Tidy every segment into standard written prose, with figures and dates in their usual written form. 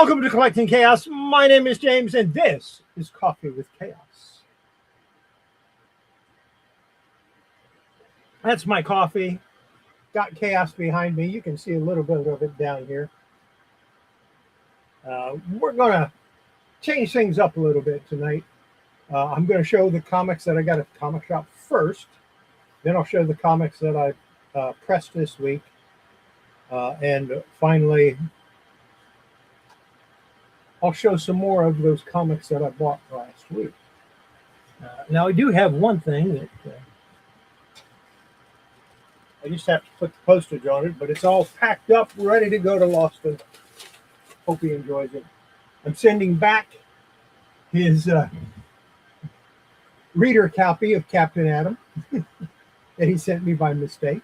Welcome to Collecting Chaos. My name is James, and this is Coffee with Chaos. That's my coffee. Got chaos behind me. You can see a little bit of it down here. We're going to change things up a little bit tonight. I'm going to show the comics that I got at the comic shop first. Then I'll show the comics that I pressed this week. And finally, I'll show some more of those comics that I bought last week. Now, I do have one thing that I just have to put the postage on it, but it's all packed up, ready to go to Loston. Hope he enjoys it. I'm sending back his reader copy of Captain Atom that he sent me by mistake.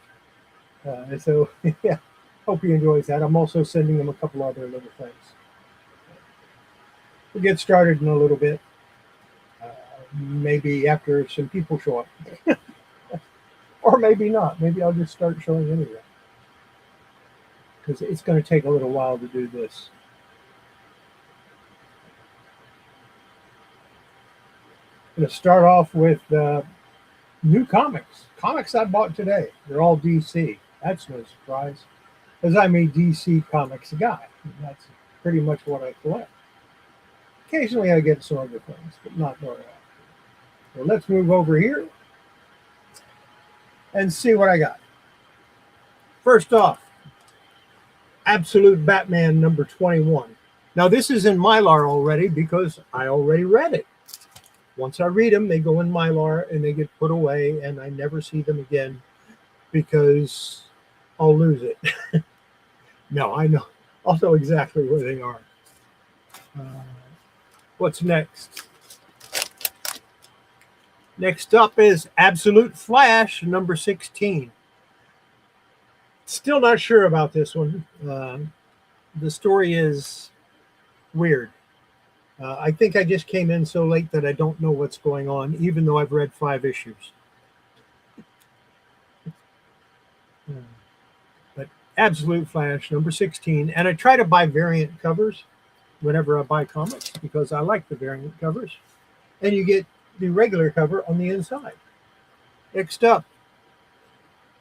So, yeah, hope he enjoys that. I'm also sending him a couple other little things. We'll get started in a little bit, maybe after some people show up. Or maybe not. Maybe I'll just start showing anyway, because it's going to take a little while to do this. I'm going to start off with new comics. Comics I bought today. They're all DC. That's no surprise, because I'm a DC Comics guy. That's pretty much what I collect. Occasionally I get some other things, but not very often. So let's move over here and see what I got. First off, Absolute Batman number 21. Now this is in Mylar already because I already read it. Once I read them, they go in Mylar and they get put away, and I never see them again because I'll lose it. No, I know. I'll know exactly where they are. What's next? Next up is Absolute Flash, number 16. Still not sure about this one. The story is weird. I think I just came in so late that I don't know what's going on, even though I've read 5 issues. But Absolute Flash, number 16. And I try to buy variant covers whenever I buy comics, because I like the variant covers, and you get the regular cover on the inside. Next up,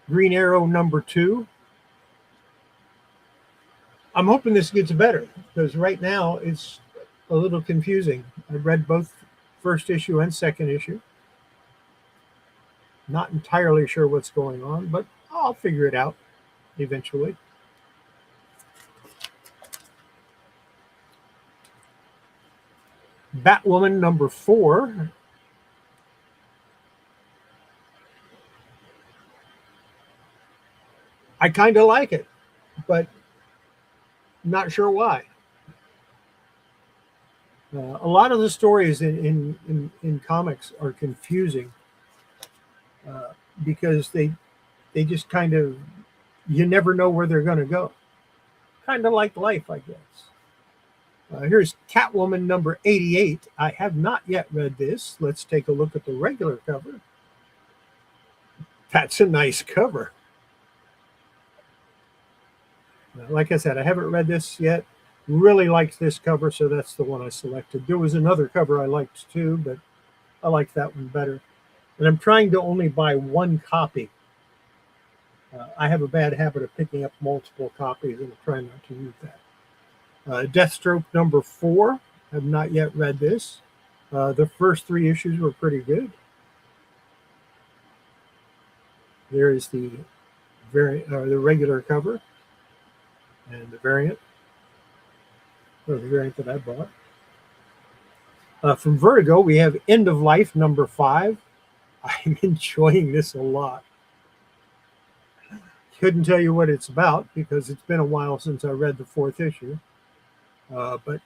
Green Arrow number 2. I'm hoping this gets better, because right now it's a little confusing. I read both first issue and second issue. Not entirely sure what's going on, but I'll figure it out eventually. Batwoman number 4. I kind of like it, but not sure why. A lot of the stories in comics are confusing because they just kind of, you never know where they're going to go. Kind of like life, I guess. Here's Catwoman number 88. I have not yet read this. Let's take a look at the regular cover. That's a nice cover. Like I said, I haven't read this yet. Really liked this cover, so that's the one I selected. There was another cover I liked too, but I like that one better. And I'm trying to only buy one copy. I have a bad habit of picking up multiple copies, and I'm trying not to use that. Deathstroke number 4. I've not yet read this. The first 3 issues were pretty good. There is the regular cover and the variant. Or the variant that I bought. From Vertigo, we have End of Life number 5. I'm enjoying this a lot. Couldn't tell you what it's about because it's been a while since I read the 4th issue. But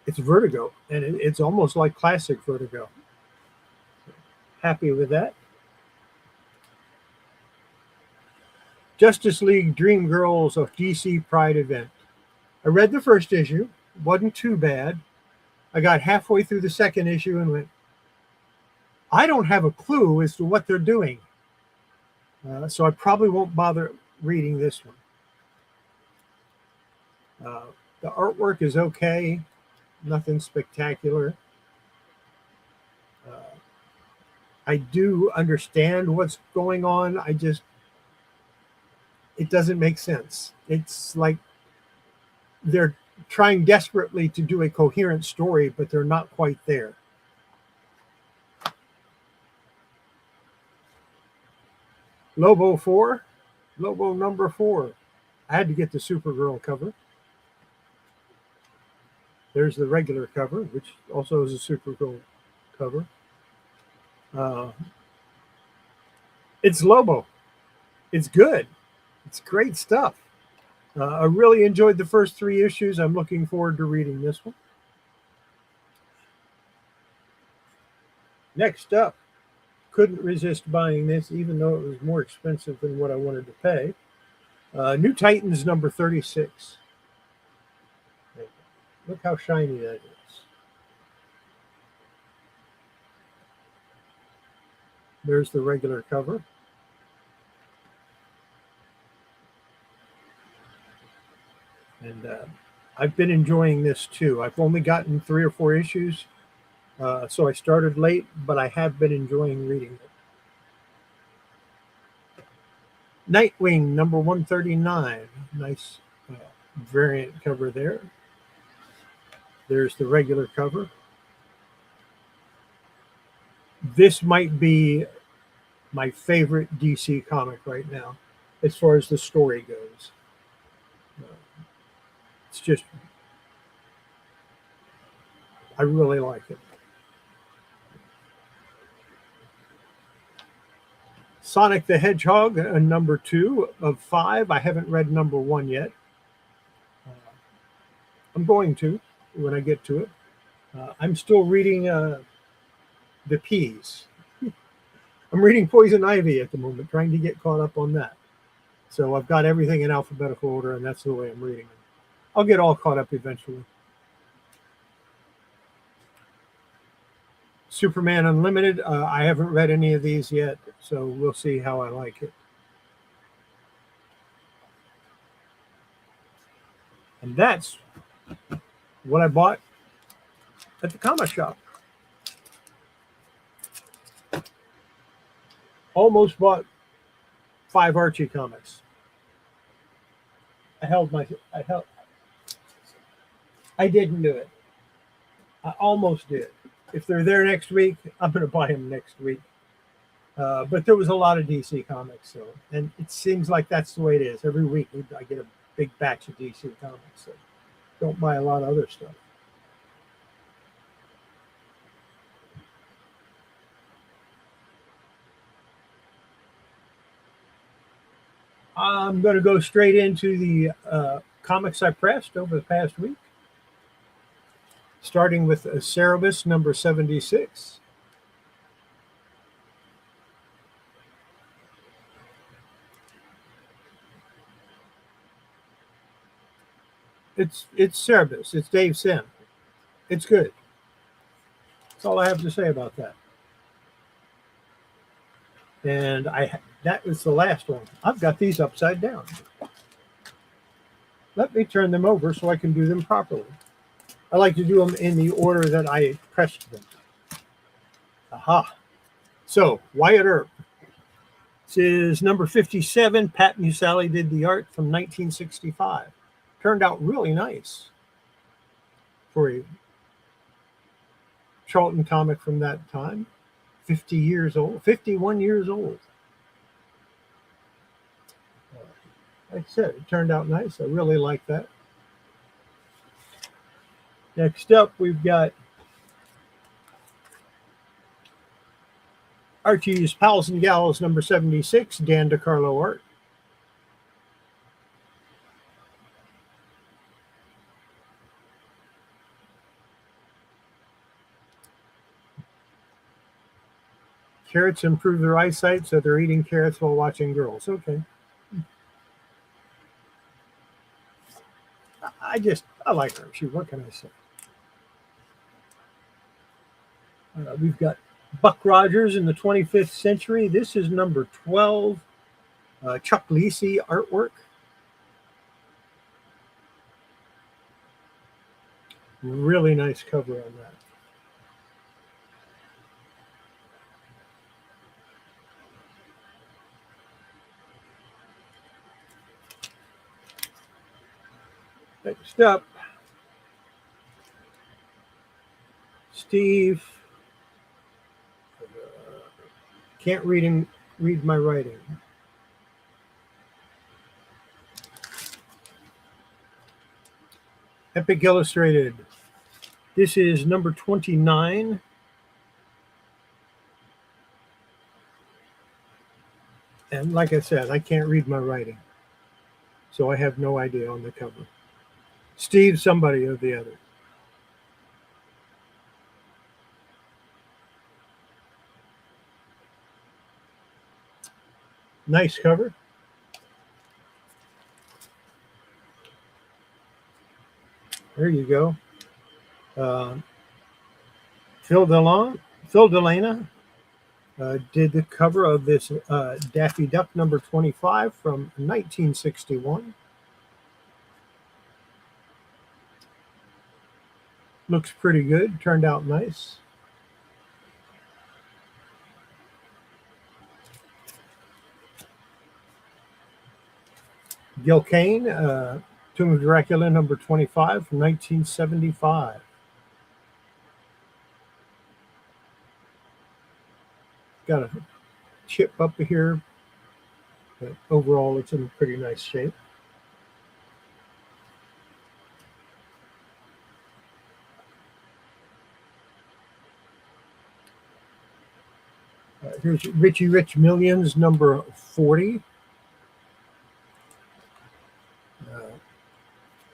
it's Vertigo, and it's almost like classic Vertigo. Happy with that. Justice League Dream Girls of DC Pride event. I read the first issue. Wasn't too bad. I got halfway through the second issue and went, I don't have a clue as to what they're doing. So I probably won't bother reading this one. The artwork is okay, nothing spectacular. I do understand what's going on. It doesn't make sense. It's like they're trying desperately to do a coherent story, but they're not quite there. Lobo 4, Lobo number 4. I had to get the Supergirl cover. There's the regular cover, which also is a Supergirl cover. It's Lobo. It's good. It's great stuff. I really enjoyed the first 3 issues. I'm looking forward to reading this one. Next up, couldn't resist buying this, even though it was more expensive than what I wanted to pay. New Titans number 36. Look how shiny that is. There's the regular cover. And I've been enjoying this too. I've only gotten 3 or 4 issues, so I started late, but I have been enjoying reading it. Nightwing number 139. Nice variant cover there. There's the regular cover. This might be my favorite DC comic right now, as far as the story goes. It's just, I really like it. Sonic the Hedgehog, number 2 of 5. I haven't read number 1 yet. I'm going to when I get to it. I'm still reading the Peas. I'm reading Poison Ivy at the moment, trying to get caught up on that. So I've got everything in alphabetical order, and that's the way I'm reading them. I'll get all caught up eventually. Superman Unlimited. I haven't read any of these yet, so we'll see how I like it. And that's what I bought at the comic shop. Almost bought 5 Archie comics. I didn't do it. I almost did. If they're there next week, I'm going to buy them next week. But there was a lot of DC comics, and it seems like that's the way it is. Every week I get a big batch of DC comics, so don't buy a lot of other stuff. I'm going to go straight into the comics I pressed over the past week, starting with Cerebus number 76. It's Cerebus. It's Dave Sim. It's good. That's all I have to say about that. And that was the last one. I've got these upside down. Let me turn them over so I can do them properly. I like to do them in the order that I pressed them. Aha. So, Wyatt Earp. This is number 57. Pat Musali did the art from 1965. Turned out really nice for a Charlton comic from that time. 50 years old, 51 years old. Like I said, it turned out nice. I really like that. Next up, we've got Archie's Pals and Gals number 76, Dan DiCarlo art. Carrots improve their eyesight, so they're eating carrots while watching girls. Okay. I like Archie. What can I say? We've got Buck Rogers in the 25th Century. This is number 12. Chuck Lisi artwork. Really nice cover on that. Next up, Steve. Can't read my writing. Epic Illustrated. This is number 29. And like I said, I can't read my writing. So I have no idea on the cover. Steve, somebody or the other. Nice cover. There you go. Phil Delana did the cover of this Daffy Duck number 25 from 1961. Looks pretty good. Turned out nice. Gil Kane, Tomb of Dracula number 25 from 1975. Got a chip up here, but overall it's in pretty nice shape. Here's Richie Rich Millions number 40.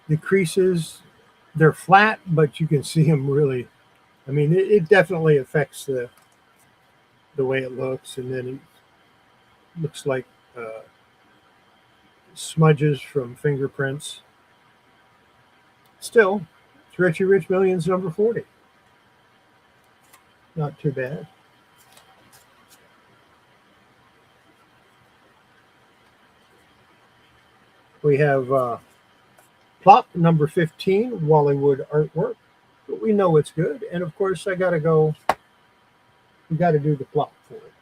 The creases, they're flat, but you can see them really. I mean, it definitely affects the way it looks, and then it looks like smudges from fingerprints. Still, it's Richie Rich Millions number 40. Not too bad. We have Plop number 15, Wallywood artwork. But we know it's good. And of course, we got to do the plop for it.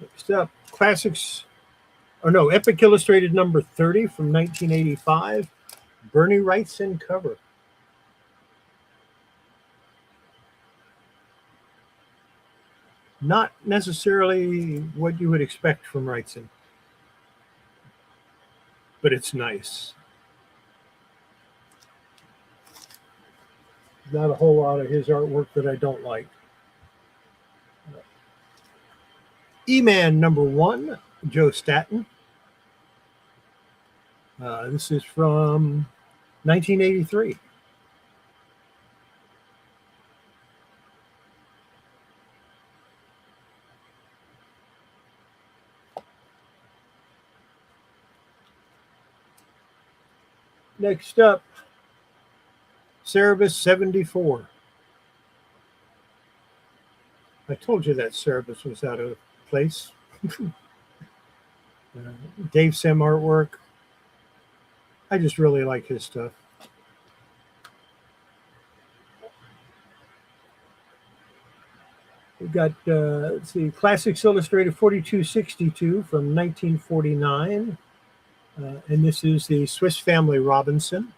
Next up, Epic Illustrated number 30 from 1985, Bernie Wrightson cover. Not necessarily what you would expect from Wrightson, but it's nice. Not a whole lot of his artwork that I don't like. E-Man number 1, Joe Staton. This is from 1983. Next up, Cerebus 74. I told you that Cerebus was out of place. Dave Sim artwork. I just really like his stuff. We've got, let's see, Classics Illustrated 4262 from 1949. And this is the Swiss Family Robinson.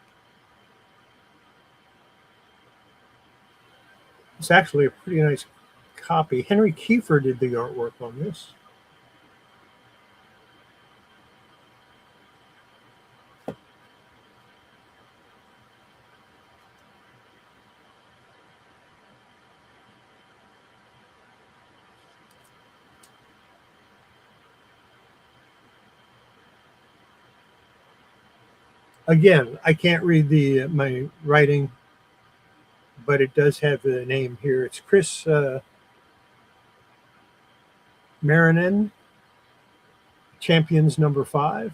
It's actually a pretty nice copy. Henry Kiefer did the artwork on this. Again, I can't read my writing, but it does have the name here. It's Chris Marinin, Champions number 5.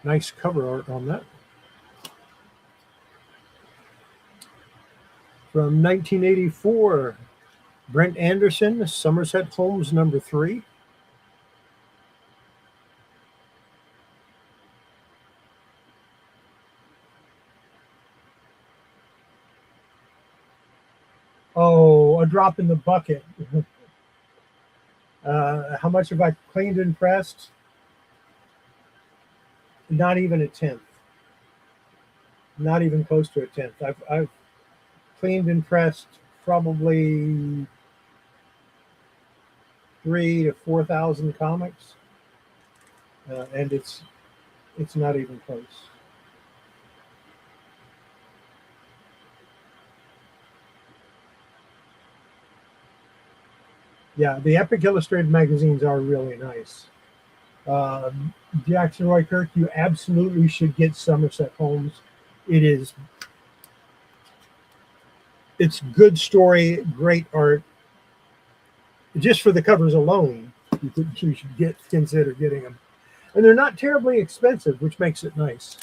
Nice cover art on that. From 1984, Brent Anderson, Somerset Holmes number 3. Oh, a drop in the bucket. How much have I cleaned and pressed? Not even a tenth. Not even close to a tenth. I've cleaned and pressed probably 3,000 to 4,000 comics, and it's not even close. Yeah, the Epic Illustrated magazines are really nice. Jackson Roy Kirk, you absolutely should get Somerset Holmes. It's good story, great art. Just for the covers alone, you should consider getting them, and they're not terribly expensive, which makes it nice.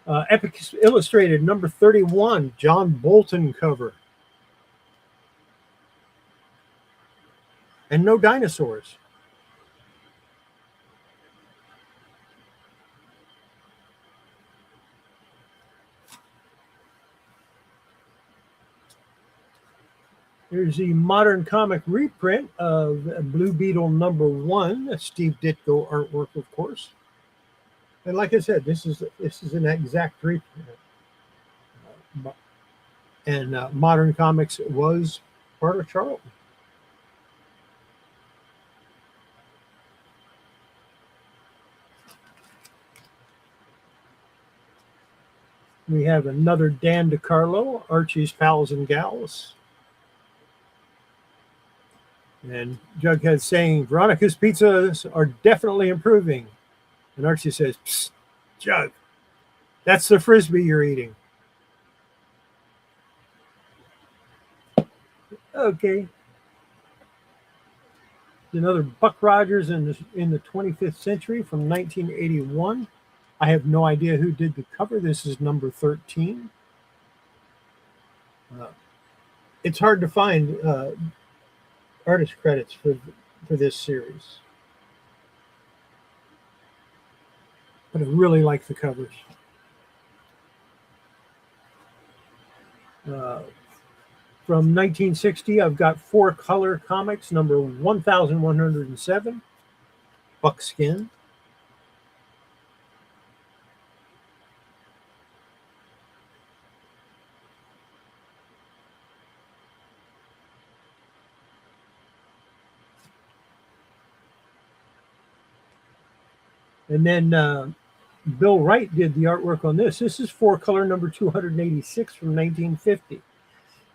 Epic Illustrated number 31, John Bolton cover, and no dinosaurs. Here's the modern comic reprint of Blue Beetle number 1, Steve Ditko artwork, of course. And like I said, this is an exact reprint. And Modern Comics was part of Charlton. We have another Dan DiCarlo, Archie's Pals and Gals. And Jughead saying, Veronica's pizzas are definitely improving. And Archie says, Psst, Jug, that's the Frisbee you're eating. Okay. Another Buck Rogers in the 25th century from 1981. I have no idea who did the cover. This is number 13. It's hard to find artist credits for this series, but I really like the covers. From 1960, I've got 4 color comics, number 1107, Buckskin. And then Bill Wright did the artwork on this. This is 4 color number 286 from 1950.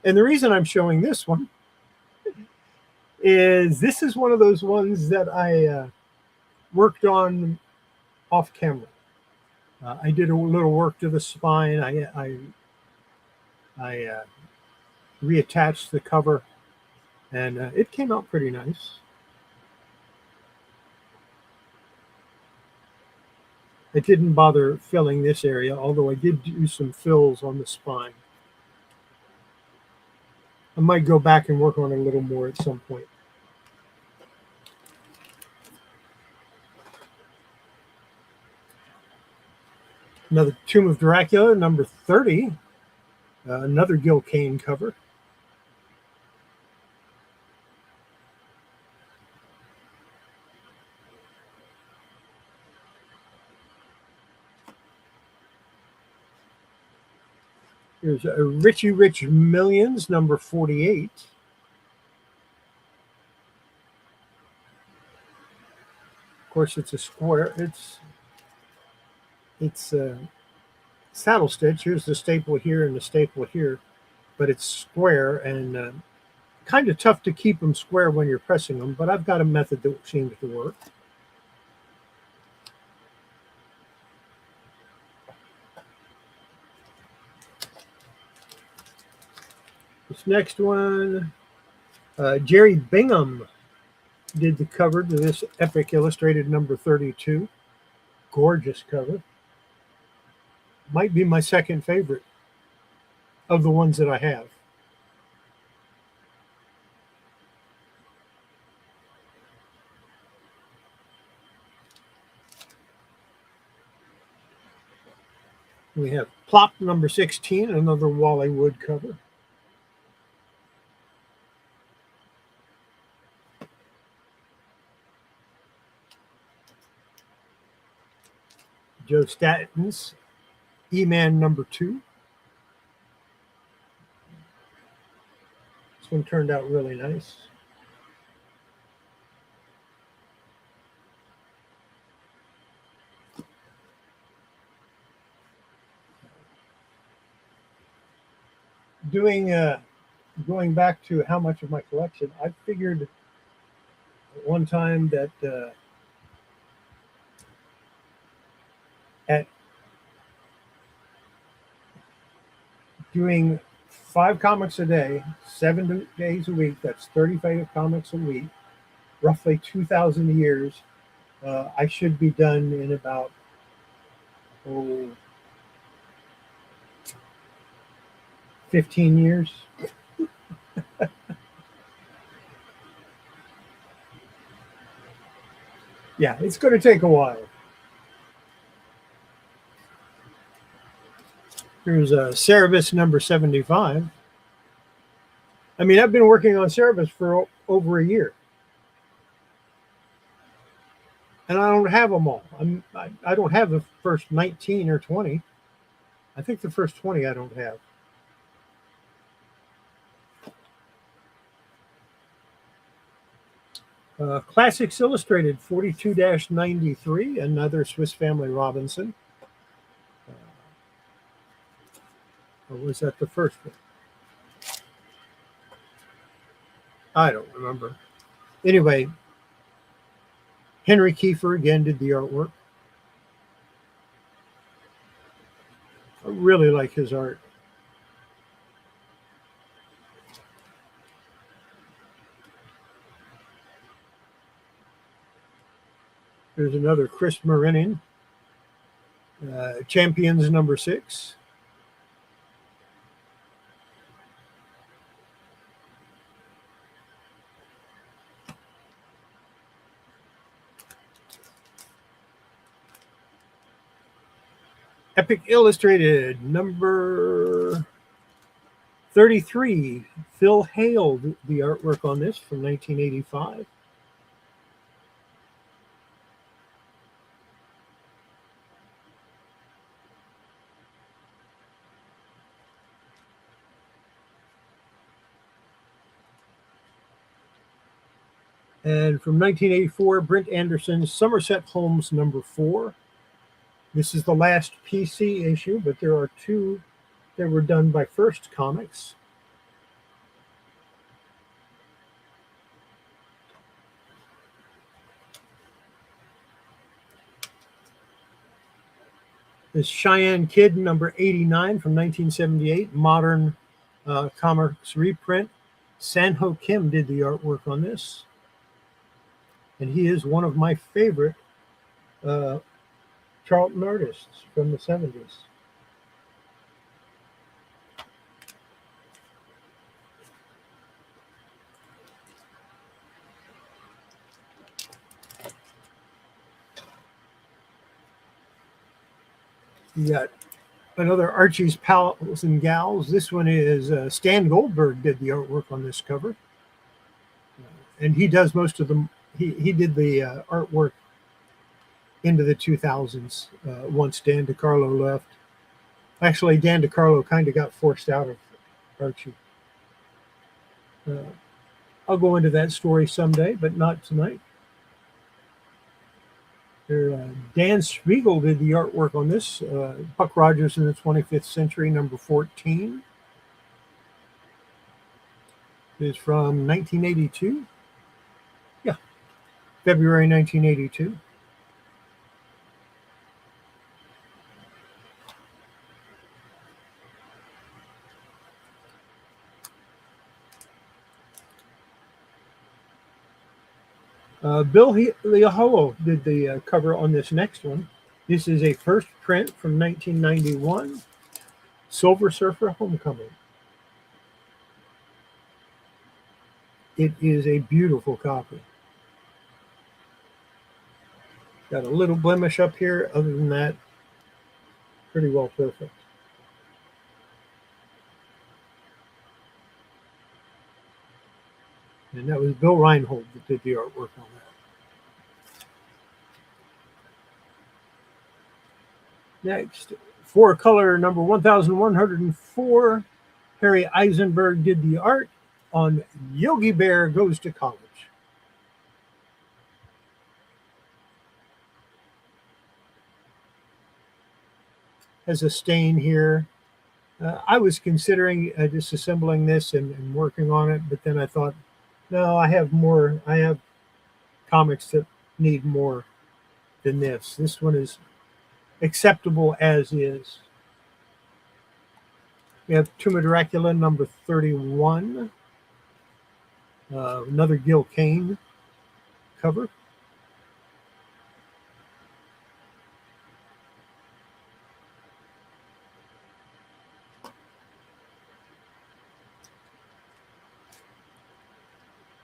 And the reason I'm showing this one is this is one of those ones that I worked on off camera. I did a little work to the spine. I reattached the cover, and it came out pretty nice. I didn't bother filling this area, although I did do some fills on the spine. I might go back and work on it a little more at some point. Another Tomb of Dracula, number 30. Another Gil Kane cover. Here's Richie Rich Millions, number 48. Of course, it's a square. It's saddle stitch. Here's the staple here and the staple here, but it's square and kind of tough to keep them square when you're pressing them, but I've got a method that seems to work. This next one, Jerry Bingham did the cover to this Epic Illustrated number 32. Gorgeous cover. Might be my second favorite. of the ones that I have. We have Plop number 16, another Wally Wood cover. Joe Staton's E-Man number 2. This one turned out really nice. Going back to how much of my collection, I figured at one time that at doing 5 comics a day, 7 days a week, that's 35 comics a week, roughly 2,000 years, I should be done in about 15 years. Yeah, it's going to take a while. Here's Cerebus number 75. I mean, I've been working on Cerebus for over a year. And I don't have them all. I don't have the first 19 or 20. I think the first 20 I don't have. Classics Illustrated 42-93, another Swiss Family Robinson. Or was that the first one? I don't remember. Anyway, Henry Kiefer again did the artwork. I really like his art. There's another Chris Marinin, Champions number 6. Epic Illustrated number 33. Phil Hale did the artwork on this from 1985. And from 1984, Brent Anderson's Somerset Holmes number 4. This is the last PC issue, but there are 2 that were done by First Comics. This Cheyenne Kid number 89 from 1978, modern comics reprint. Sanho Kim did the artwork on this. And he is one of my favorite Charlton artists from the 70s. You got another Archie's Pals and Gals. This one is Stan Goldberg did the artwork on this cover. And he does most of them. He did the artwork into the 2000s once Dan DeCarlo left. Actually, Dan DeCarlo kind of got forced out of Archie. I'll go into that story someday, but not tonight. Dan Spiegel did the artwork on this. Buck Rogers in the 25th Century, number 14. It is from 1982. Yeah, February 1982. Bill Liaholo did the cover on this next one. This is a first print from 1991. Silver Surfer Homecoming. It is a beautiful copy. Got a little blemish up here. Other than that, pretty well perfect. And that was Bill Reinhold that did the artwork on that. Next, for color number 1104, Harry Eisenberg did the art on Yogi Bear Goes to College. Has a stain here. I was considering disassembling this and working on it, but then I thought, no, I have more. I have comics that need more than this. This one is acceptable as is. We have Tomb of Dracula number 31. Another Gil Kane cover.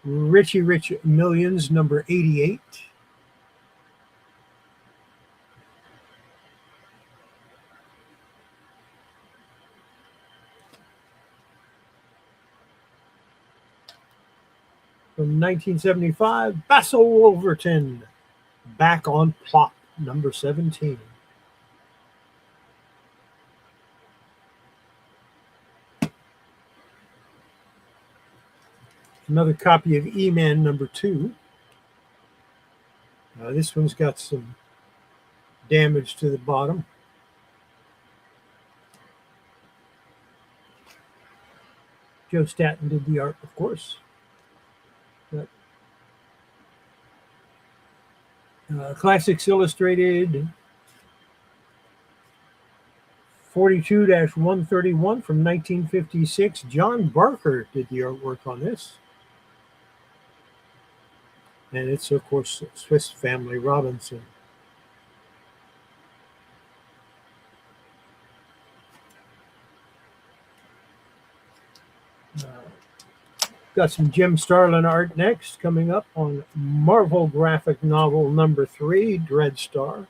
Richie Rich Millions number 88. From 1975, Basil Wolverton, Back on Plot, number 17. Another copy of E-Man number 2. This one's got some damage to the bottom. Joe Staton did the art, of course. Classics Illustrated 42-131 from 1956. John Barker did the artwork on this. And it's, of course, Swiss Family Robinson. Got some Jim Starlin art next, coming up on Marvel graphic novel number 3, Dreadstar.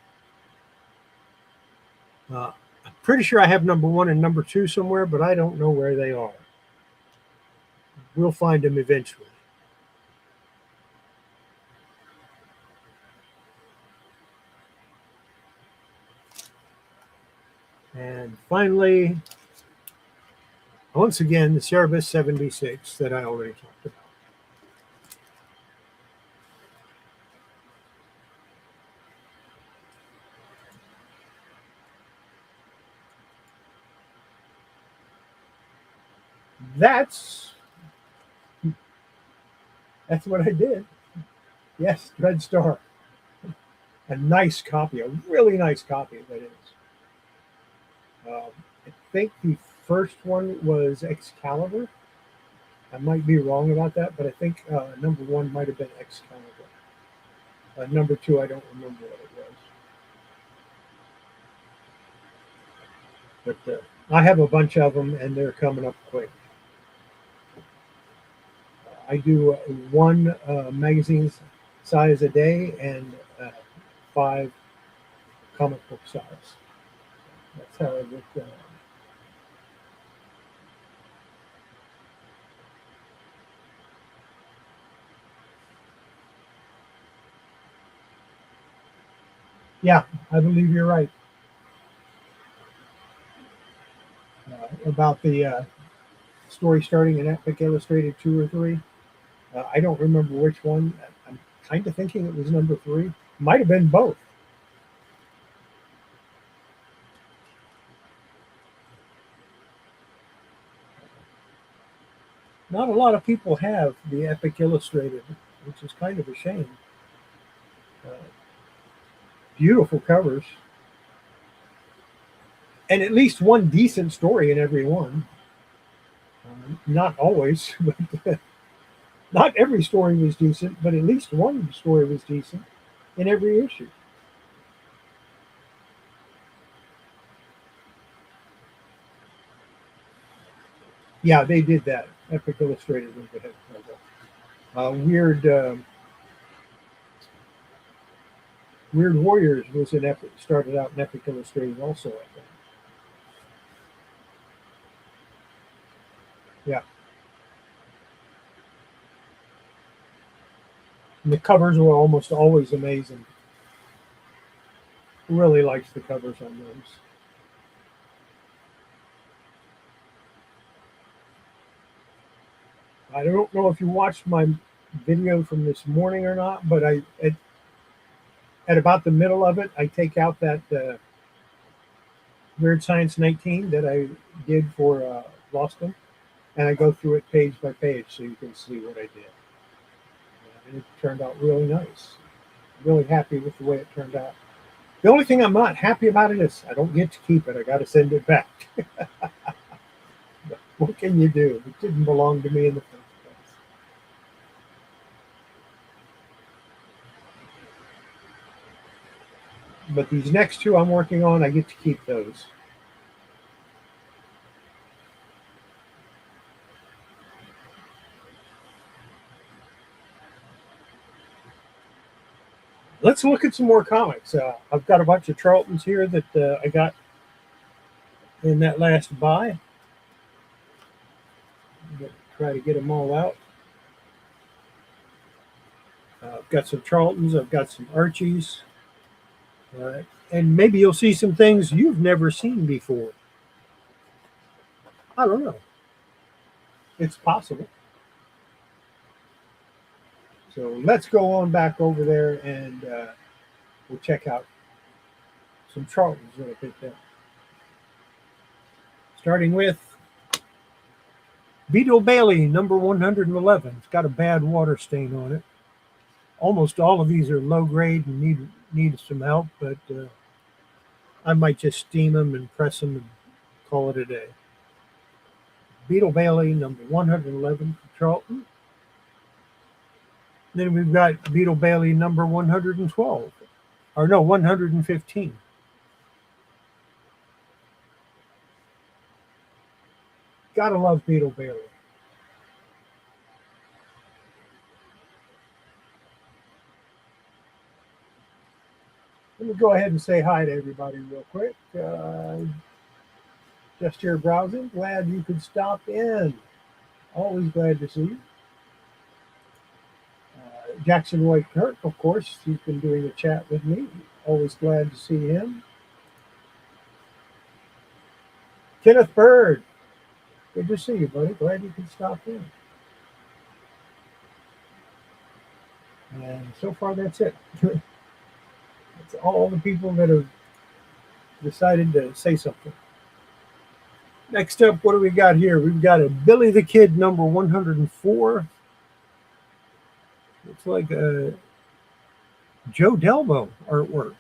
I'm pretty sure I have number 1 and number 2 somewhere, but I don't know where they are. We'll find them eventually. And finally, once again, the Cerebus 76 that I already talked about. That's what I did. Yes, Dreadstar. A nice copy, a really nice copy that is. I think the first one was Excalibur. I might be wrong about that, but I think number 1 might have been Excalibur. Number 2, I don't remember what it was. But I have a bunch of them, and they're coming up quick. I do 1 magazine size a day and 5 comic book size. That's how I look at it. Yeah, I believe you're right. About the story starting in Epic Illustrated 2 or 3. I don't remember which one. I'm kind of thinking it was number 3. Might have been both. Not a lot of people have the Epic Illustrated, which is kind of a shame. Beautiful covers. And at least one decent story in every one. Not always, but not every story was decent, but at least one story was decent in every issue. Yeah, they did that. Epic Illustrated was the head cover. Weird Warriors was in Epic. Started out in Epic Illustrated also, I think. Yeah, and the covers were almost always amazing. Really liked the covers on those. I don't know if you watched my video from this morning or not, but at about the middle of it, I take out that Weird Science 19 that I did for Boston, and I go through it page by page so you can see what I did. And it turned out really nice. Really happy with the way it turned out. The only thing I'm not happy about it is I don't get to keep it. I got to send it back. What can you do? It didn't belong to me in the first place. But these next two I'm working on, I get to keep those. Let's look at some more comics. I've got a bunch of Charltons here that I got in that last buy. Try to get them all out. I've got some Charltons. I've got some Archies. And maybe you'll see some things you've never seen before. I don't know. It's possible. So let's go on back over there and we'll check out some Charltons that I picked up. Starting with Beetle Bailey, number 111. It's got a bad water stain on it. Almost all of these are low grade and need some help, but I might just steam them and press them and call it a day. Beetle Bailey, number 111 for Charlton. Then we've got Beetle Bailey, number 112. Or no, 115. Gotta love Beetle Bailey. Let me go ahead and say hi to everybody real quick. Just here browsing. Glad you could stop in. Always glad to see you. Jackson Roy Kirk, of course, he's been doing a chat with me. Always glad to see him. Kenneth Bird, good to see you, buddy. Glad you could stop in. And so far, that's it. That's all the people that have decided to say something. Next up, what do we got here? We've got a Billy the Kid, number 104. Looks like a Joe Delmo artwork.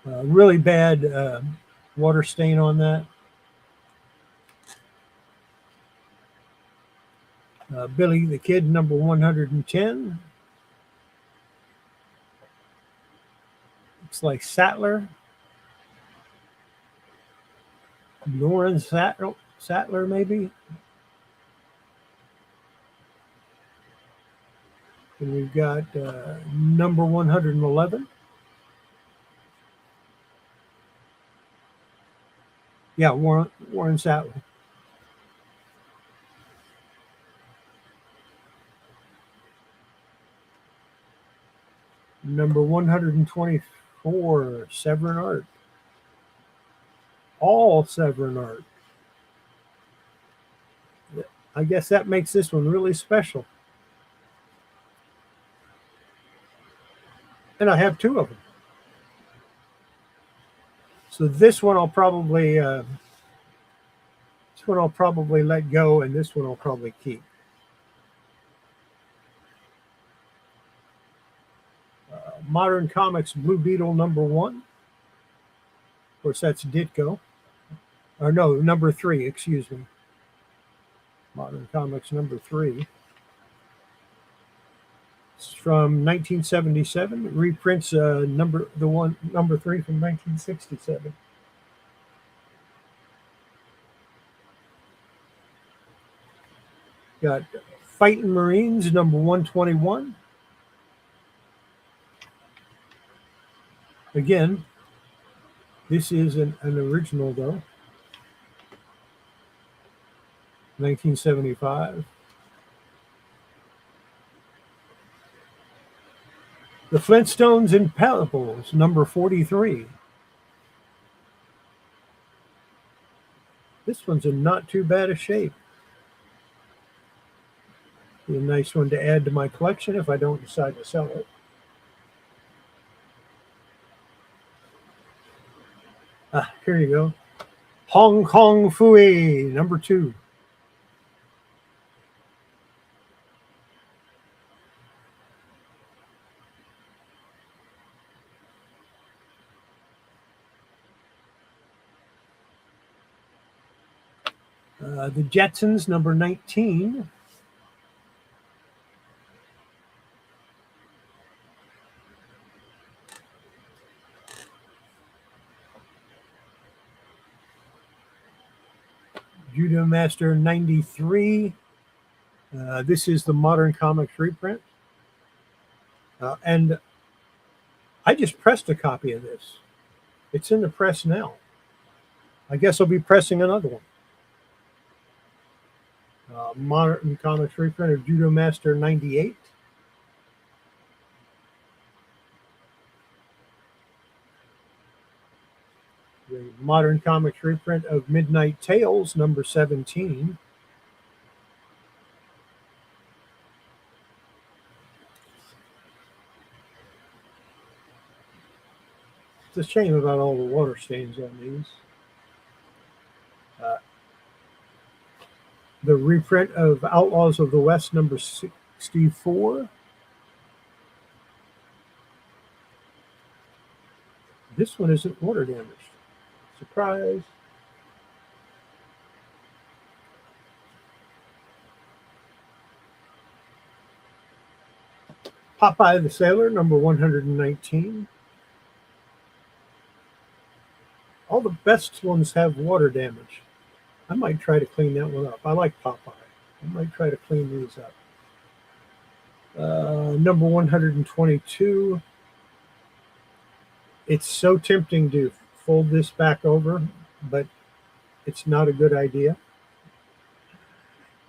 Really bad water stain on that. Billy the Kid, number 110. Looks like Sattler. Lauren Sattler, maybe. And we've got number 111. Yeah, Warren Sattler. Number 124, Severin Art. All Severin Art. I guess that makes this one really special. And I have two of them. So this one I'll probably let go, and this one I'll probably keep. Modern Comics Blue Beetle number 1. Of course, that's Ditko. Or no, number 3, excuse me. Modern Comics number 3. It's from 1977. It reprints number 3 from 1967. Got Fighting Marines number 121. Again, this is an original though. 1975. The Flintstones and Pebbles number 43. This one's in not too bad a shape. Be a nice one to add to my collection if I don't decide to sell it. Here you go. Hong Kong Phooey number 2. The Jetsons number 19. Judo Master 93. This is the Modern Comics reprint. And I just pressed a copy of this. It's in the press now. I guess I'll be pressing another one. Modern Comics reprint of Judo Master 98. The Modern Comics reprint of Midnight Tales number 17. It's a shame about all the water stains on these. The reprint of Outlaws of the West number 64. This one isn't water damaged. Surprise. Popeye the Sailor number 119. All the best ones have water damage. I might try to clean that one up. I like Popeye. I might try to clean these up. Number 122. It's so tempting to fold this back over, but it's not a good idea.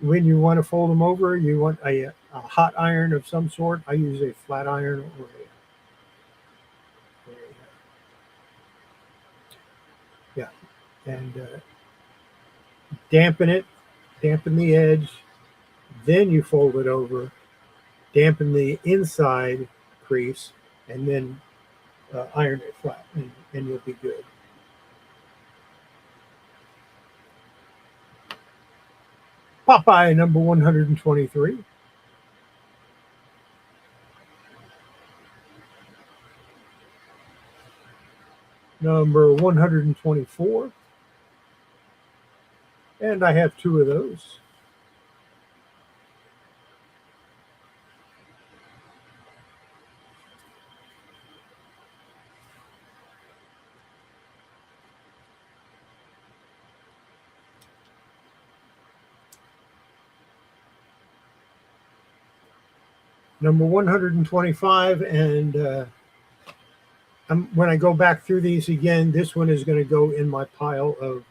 When you want to fold them over, you want a hot iron of some sort. I use a flat iron or and dampen it, dampen the edge, then you fold it over, dampen the inside crease, and then iron it flat, and you'll be good. Popeye number 123. Number 124. And I have 2 of those. Number 125, and when I go back through these again, this one is going to go in my pile of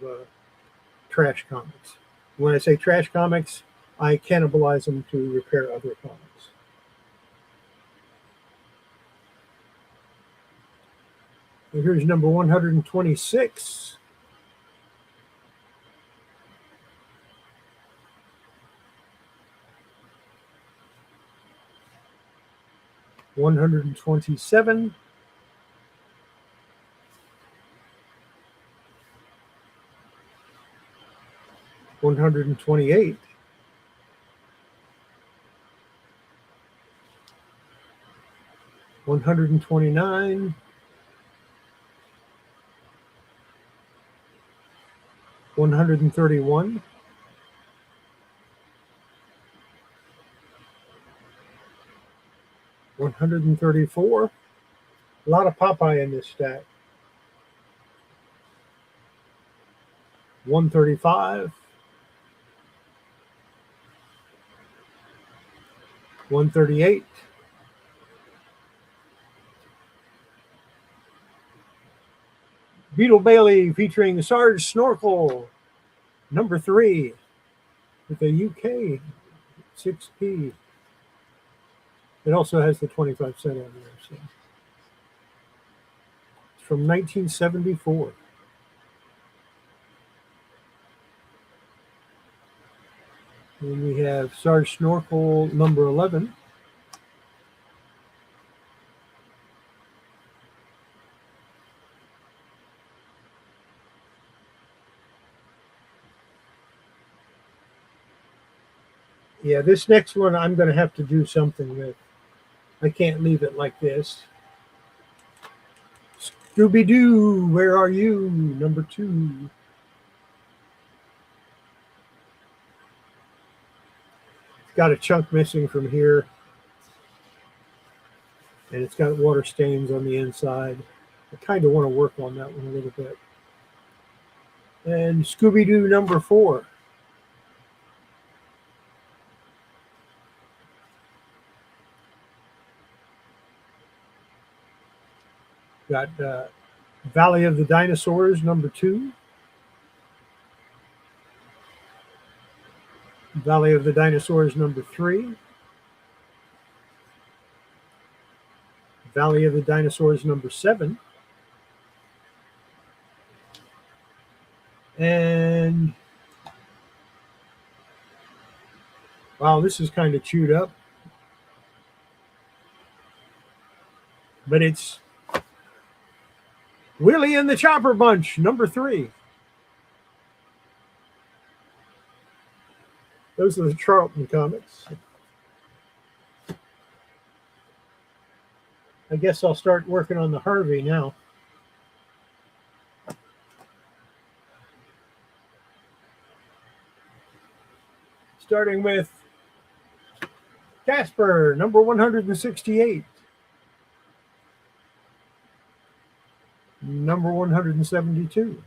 trash comics. When I say trash comics, I cannibalize them to repair other comics. And here's number 126. $127. $128. $129. $131. $134. A lot of Popeye in this stack. $135. 138. Beetle Bailey featuring Sarge Snorkel, number 3, with a UK 6P. It also has the 25 cent on there. So. It's from 1974. And we have Sarge Snorkel, number 11. Yeah, this next one I'm going to have to do something with. I can't leave it like this. Scooby-Doo, where are you? Number 2. It's got a chunk missing from here. And it's got water stains on the inside. I kind of want to work on that one a little bit. And Scooby-Doo, number 4. Got Valley of the Dinosaurs, number 2. Valley of the Dinosaurs, number 3. Valley of the Dinosaurs, number 7. And wow, this is kind of chewed up. But it's Willie and the Chopper Bunch, number 3. Those are the Charlton comics. I guess I'll start working on the Harvey now. Starting with Casper, number 168. Number 172.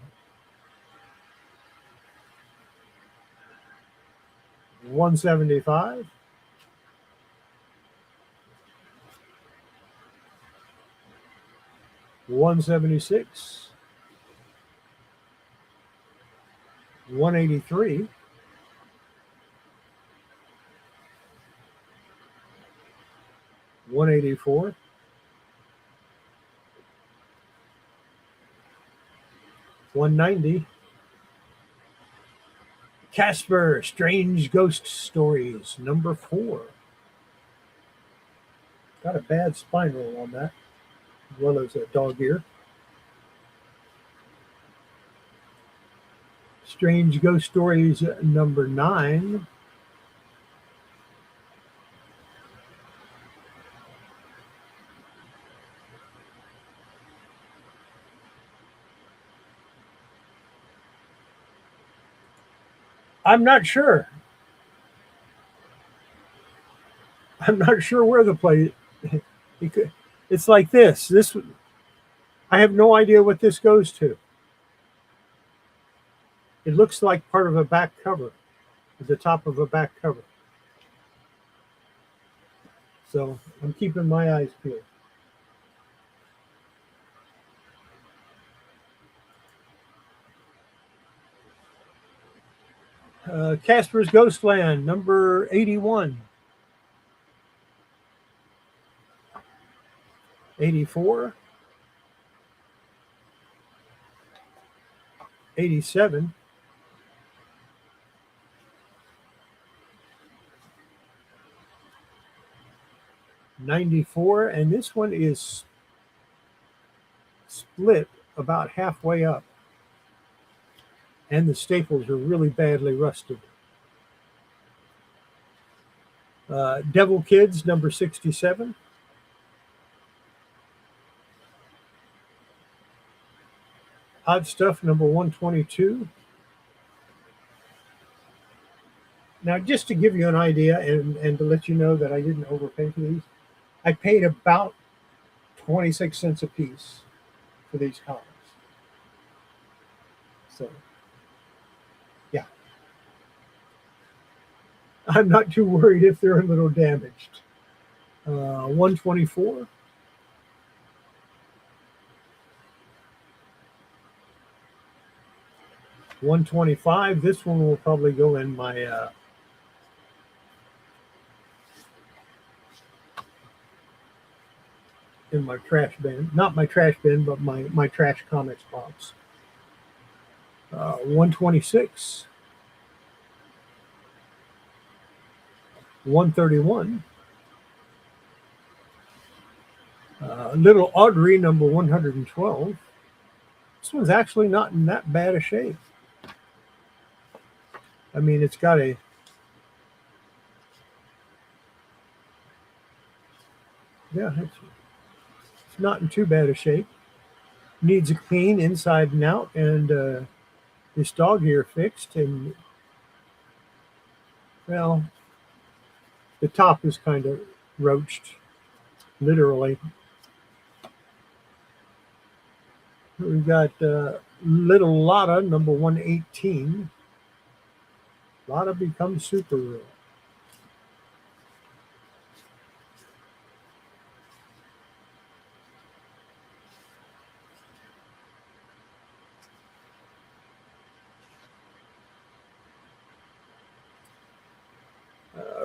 175. 176. 183. 184. 190. Casper, Strange Ghost Stories, number 4. Got a bad spine roll on that, as well as a dog ear. Strange Ghost Stories, number 9. I'm not sure. I'm not sure where the play. It's like this. I have no idea what this goes to. It looks like part of a back cover, the top of a back cover. So I'm keeping my eyes peeled. Casper's Ghostland, number 81. 84. 87. 94, and this one is split about halfway up. And the staples are really badly rusted. Devil Kids, number 67. Odd Stuff, number 122. Now, just to give you an idea and to let you know that I didn't overpay for these, I paid about 26 cents a piece for these comics. So, I'm not too worried if they're a little damaged. 124. 125. This one will probably go in my trash bin. Not my trash bin, but my trash comics box. 126. 131. Little Audrey, number 112. This one's actually not in that bad a shape. I mean, it's got a... Yeah, it's not in too bad a shape. Needs a clean inside and out, and this dog ear fixed, and well, the top is kind of roached, literally. We've got Little Lotta, number 118. Lotta becomes Supergirl.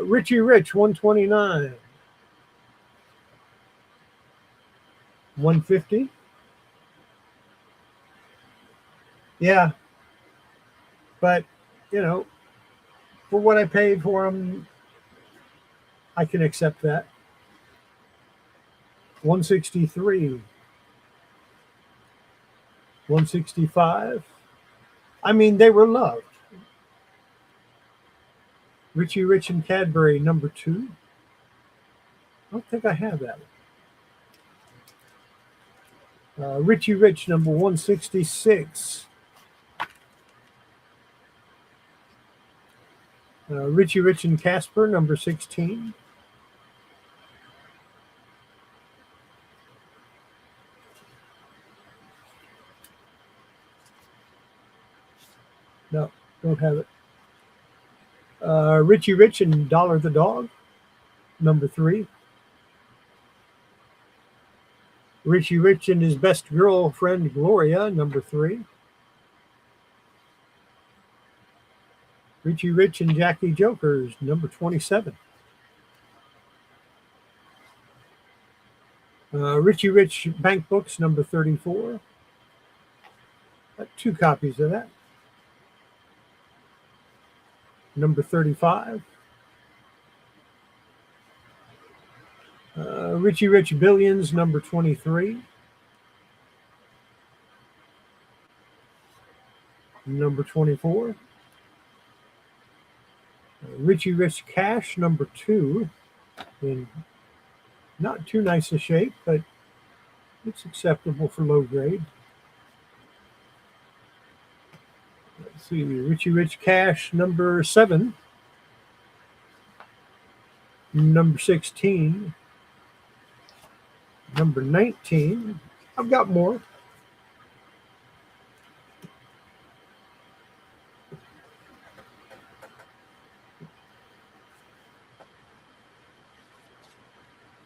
Richie Rich, 129. 150. Yeah, but you know, for what I paid for them, I can accept that. 163. 165. I mean, they were loved. Richie Rich and Cadbury, number 2. I don't think I have that one. Richie Rich, number 166. Richie Rich and Casper, number 16. No, don't have it. Richie Rich and Dollar the Dog, number 3. Richie Rich and his best girlfriend, Gloria, number 3. Richie Rich and Jackie Jokers, number 27. Richie Rich Bank Books, number 34. Got 2 copies of that. Number 35. Richie Rich Billions, number 23. Number 24. Richie Rich Cash, number 2. In not too nice a shape, but it's acceptable for low grade. Let's see, Richie Rich Cash, number 7. Number 16. Number 19. I've got more.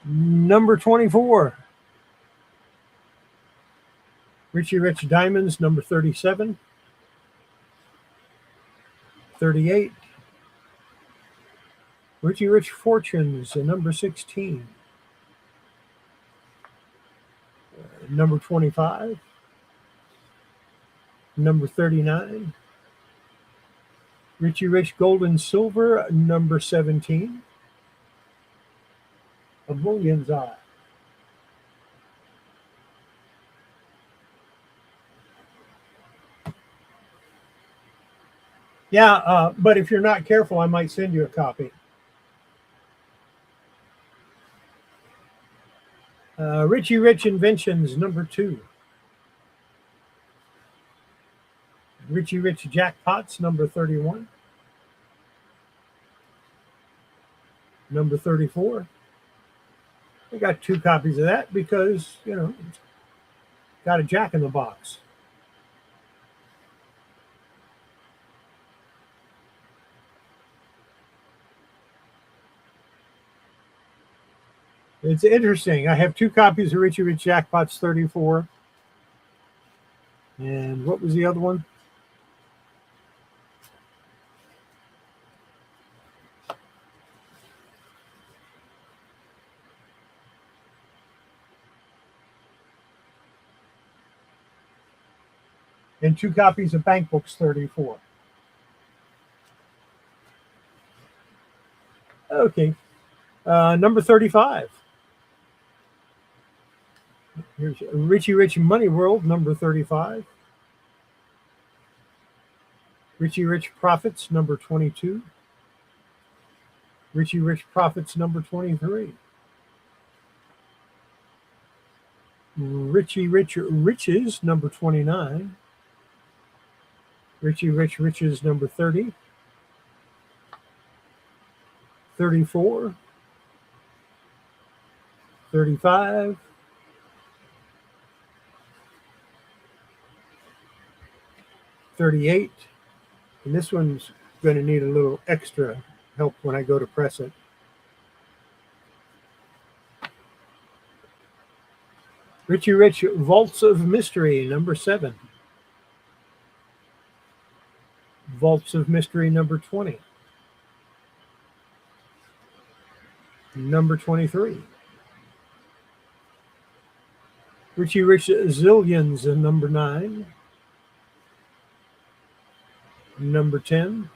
Number 24. Richie Rich Diamonds, number 37. 38. Richie Rich Fortunes, number 16. Number 25. Number 39. Richie Rich Gold and Silver, number 17. A Bullion's Eye. Yeah, but if you're not careful, I might send you a copy. Richie Rich Inventions, number 2. Richie Rich Jackpots, number 31. Number 34. I got 2 copies of that because, you know, it's got a jack in the box. It's interesting. I have 2 copies of Richie Rich Jackpots 34. And what was the other one? And 2 copies of Bank Books 34. Okay. Number 35. Here's Richie Rich Money World, number 35. Richie Rich Profits, number 22. Richie Rich Profits, number 23. Richie Rich Riches, number 29. Richie Rich Riches, number 30. 34. 35. 38. And this one's going to need a little extra help when I go to press it. Richie Rich Vaults of Mystery, number 7. Vaults of Mystery, number 20. Number 23. Richie Rich Zillions, number 9. Number 10.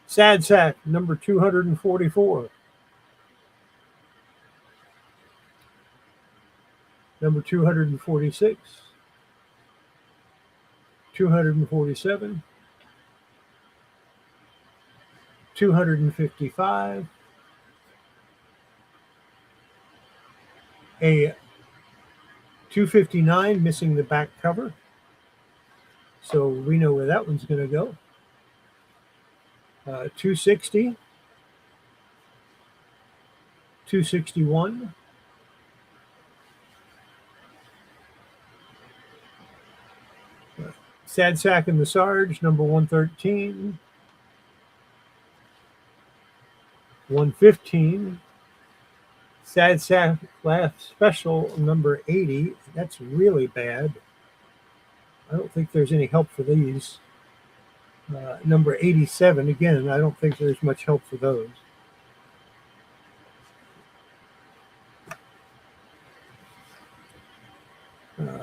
Sad Sack, number 244. Number 246. 247. 255. A 259 missing the back cover. So we know where that one's going to go. 260. 261. Sad Sack and the Sarge, number 113. 115. Sad Sack Laugh Special, number 80. That's really bad. I don't think there's any help for these. Number 87. Again, I don't think there's much help for those.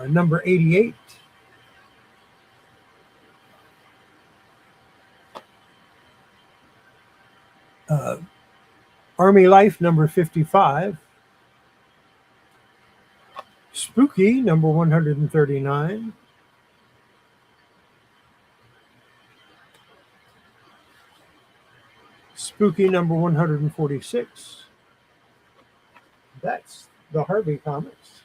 Number 88. Army Life, number 55. Spooky, number 139. Spooky, number 146. That's the Harvey comics.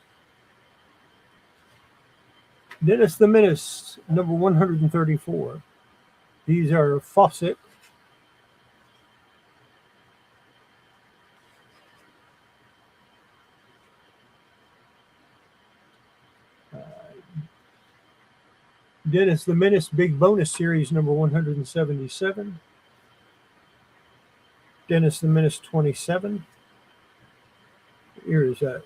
Dennis the Menace, number 134. These are Fawcett. Dennis the Menace Big Bonus Series, number 177. Dennis the Menace 27. Here is that.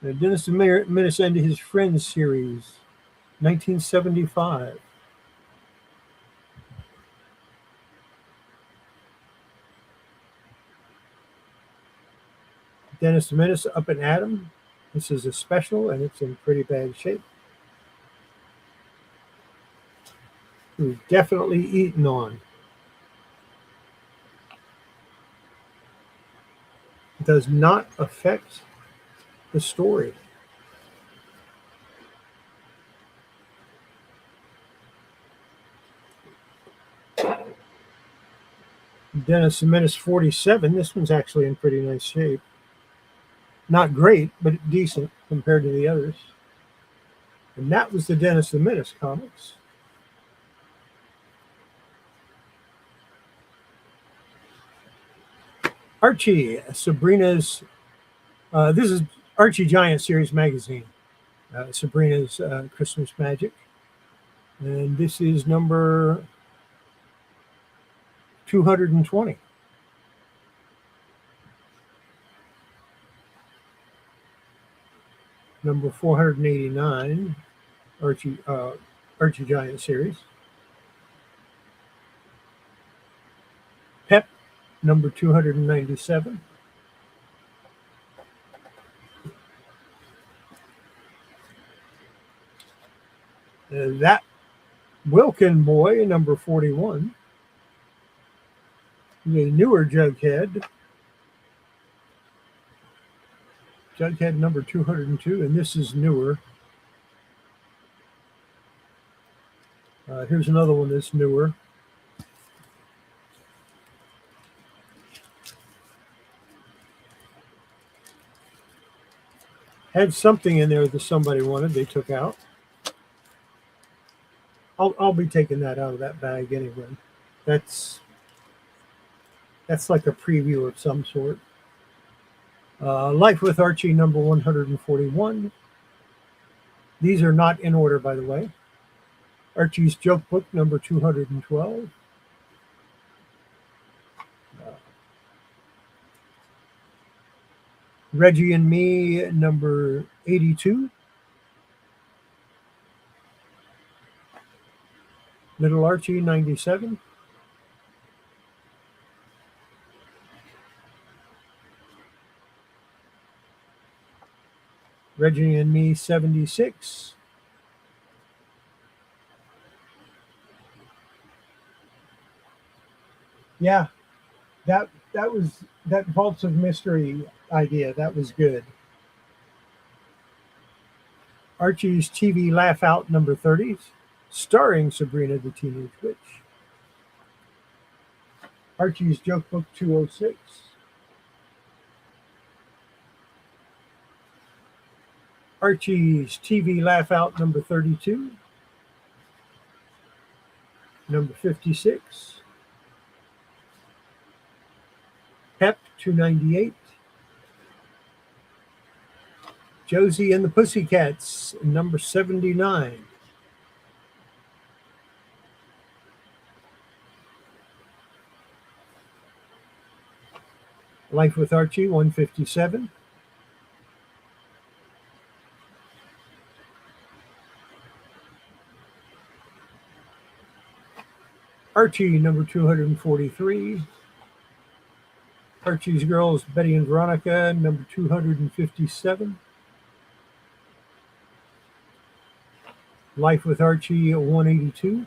Dennis the Menace and His Friends series, 1975. Dennis the Menace Up and Atom. This is a special and it's in pretty bad shape. We've definitely eaten on. It does not affect the story. Dennis the Menace 47. This one's actually in pretty nice shape. Not great, but decent compared to the others. And that was the Dennis the Menace comics. Archie, Sabrina's, this is Archie Giant Series magazine, Sabrina's Christmas Magic. And this is number 220. Number 489, Archie Giant Series. Pep, number 297. That Wilkin Boy, number 41. The newer Jughead. Jughead number 202, and this is newer. Here's another one that's newer. Had something in there that somebody wanted, they took out. I'll be taking that out of that bag anyway. That's like a preview of some sort. Life with Archie number 141. These are not in order, by the way. Archie's Joke Book number 212. Reggie and Me number 82. Little Archie 97. Reggie and Me 76. Yeah, that was that Vaults of Mystery idea. That was good. Archie's TV Laugh Out number 30, starring Sabrina the Teenage Witch. Archie's Joke Book 206. Archie's TV Laugh Out number 32. Number 56. Pep 298. Josie and the Pussycats number 79. Life with Archie 157. Archie number 243. Archie's Girls Betty and Veronica number 257. Life with Archie 182.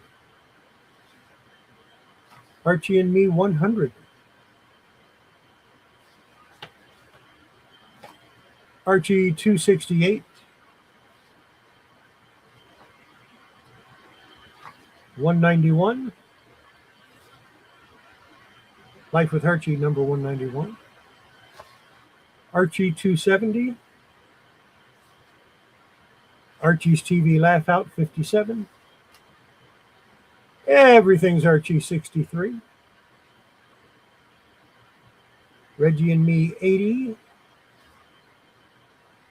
Archie and Me 100. Archie 268. 191. Life with Archie number 191. Archie 270. Archie's TV Laugh Out 57. Everything's Archie 63. Reggie and Me 80.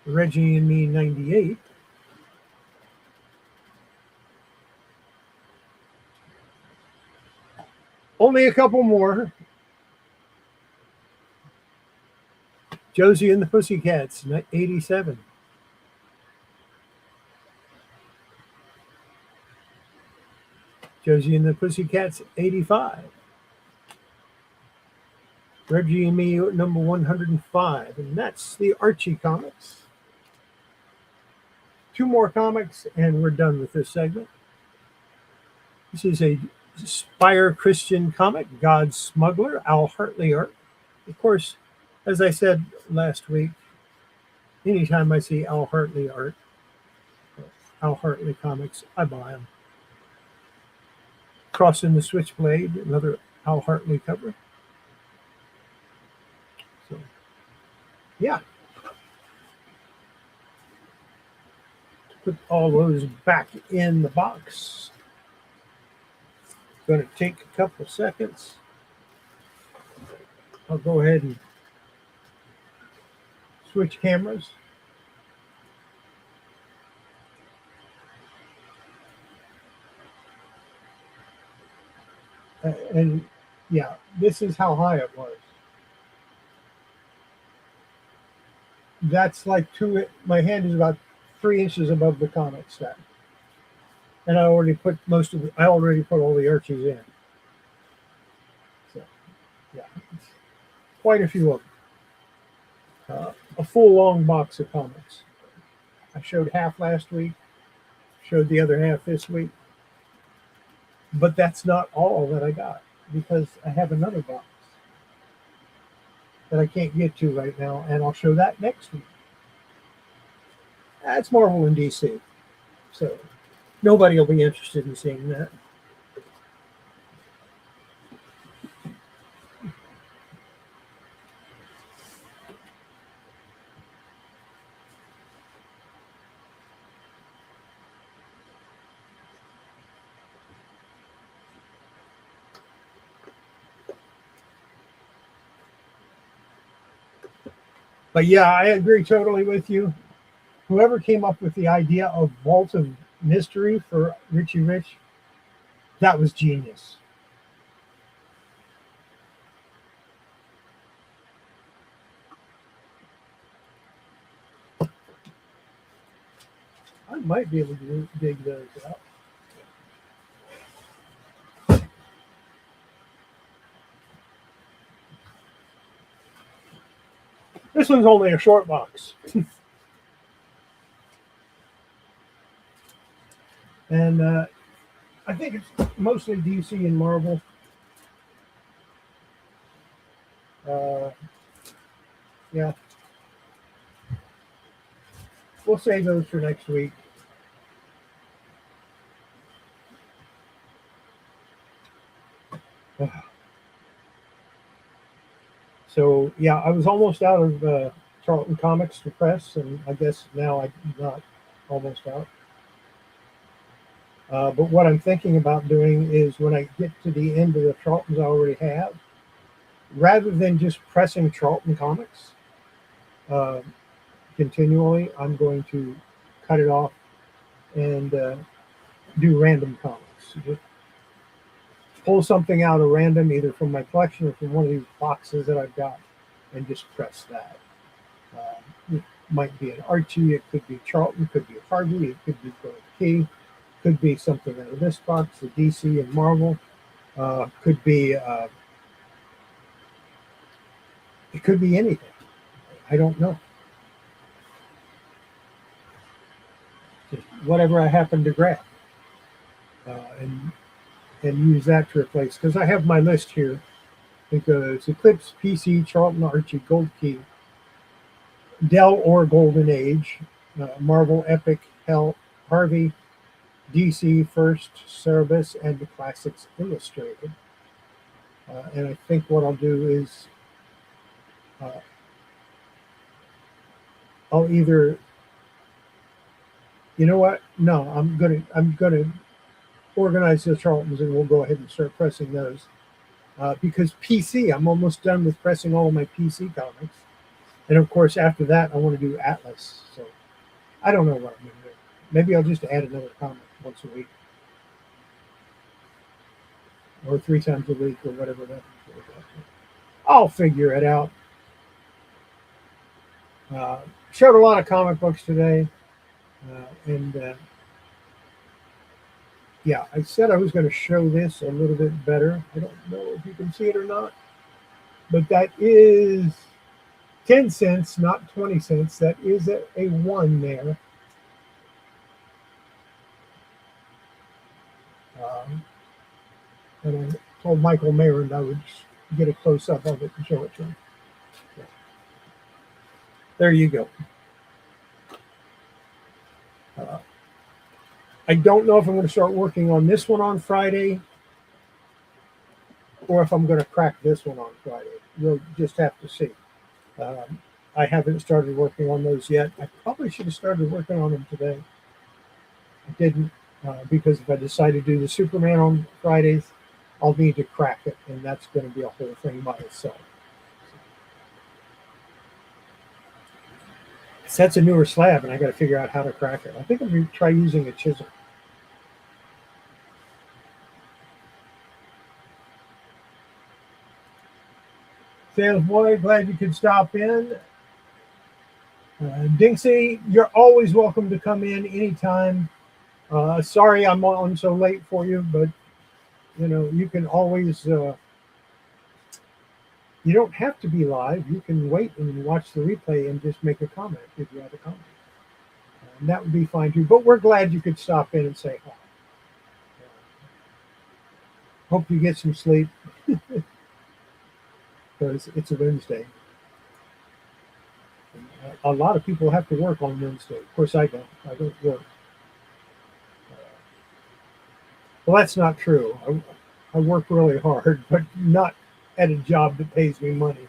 Reggie and Me 98. Only a couple more. Josie and the Pussycats 87. Josie and the Pussycats 85. Reggie and Me number 105. And that's the Archie comics. Two more comics and we're done with this segment. This is a Spire Christian comic, God's Smuggler, Al Hartley art. Of course, as I said last week, anytime I see Al Hartley art, Al Hartley comics, I buy them. Crossing the Switchblade, another Al Hartley cover. So, yeah. Put all those back in the box. It's going to take a couple seconds. I'll go ahead and switch cameras. And yeah, this is how high it was. That's like my hand is about 3 inches above the comic stack. And I already put all the Archies in. So, yeah, quite a few of them. A full long box of comics. I showed half last week, showed the other half this week. But that's not all that I got, because I have another box that I can't get to right now, and I'll show that next week. That's Marvel and DC. So nobody will be interested in seeing that. But yeah, I agree totally with you. Whoever came up with the idea of Vault of Mystery for Richie Rich, that was genius. I might be able to dig those out. This one's only a short box. And I think it's mostly DC and Marvel. Yeah. We'll save those for next week. So yeah, I was almost out of Charlton Comics to press, and I guess now I'm not almost out. But what I'm thinking about doing is, when I get to the end of the Charltons I already have, rather than just pressing Charlton Comics continually, I'm going to cut it off and do random comics. Just pull something out of random, either from my collection or from one of these boxes that I've got, and just press that. It might be an Archie, it could be Charlton, it could be a Harvey, it could be Key, could be something out of this box, the DC and Marvel, could be it could be anything. I don't know. Just whatever I happen to grab, and use that to replace, because I have my list here. Because Eclipse, PC, Charlton, Archie, Gold Key, Dell or Golden Age, Marvel, Epic, Hell, Harvey, DC, First, Cerebus, and the Classics Illustrated. And I think what I'll do is I'll either, you know what? No, I'm gonna organize the Charltons, and we'll go ahead and start pressing those. Because PC, I'm almost done with pressing all of my PC comics. And of course, after that, I want to do Atlas. So I don't know what I'm going to do. Maybe I'll just add another comic once a week, or 3 times a week, or whatever that is. I'll figure it out. Showed a lot of comic books today. And yeah, I said I was going to show this a little bit better. I don't know if you can see it or not, but that is 10 cents, not 20 cents. That is a 1 there. And I told Michael Marin I would get a close-up of it and show it to him. Yeah. There you go. I don't know if I'm going to start working on this one on Friday, or if I'm going to crack this one on Friday. We'll just have to see. I haven't started working on those yet. I probably should have started working on them today. I didn't, because if I decide to do the Superman on Fridays, I'll need to crack it, and that's going to be a whole thing by itself. That's a newer slab, and I got to figure out how to crack it. I think I'm going to try using a chisel. Sales boy, glad you could stop in. Dinksy, you're always welcome to come in anytime. Sorry I'm on so late for you, but you know you can always. You don't have to be live. You can wait and watch the replay and just make a comment if you have a comment. And that would be fine too. But we're glad you could stop in and say hi. Hope you get some sleep because it's a Wednesday. A lot of people have to work on Wednesday. Of course, I don't. I don't work. Well, that's not true. I work really hard, but not at a job that pays me money.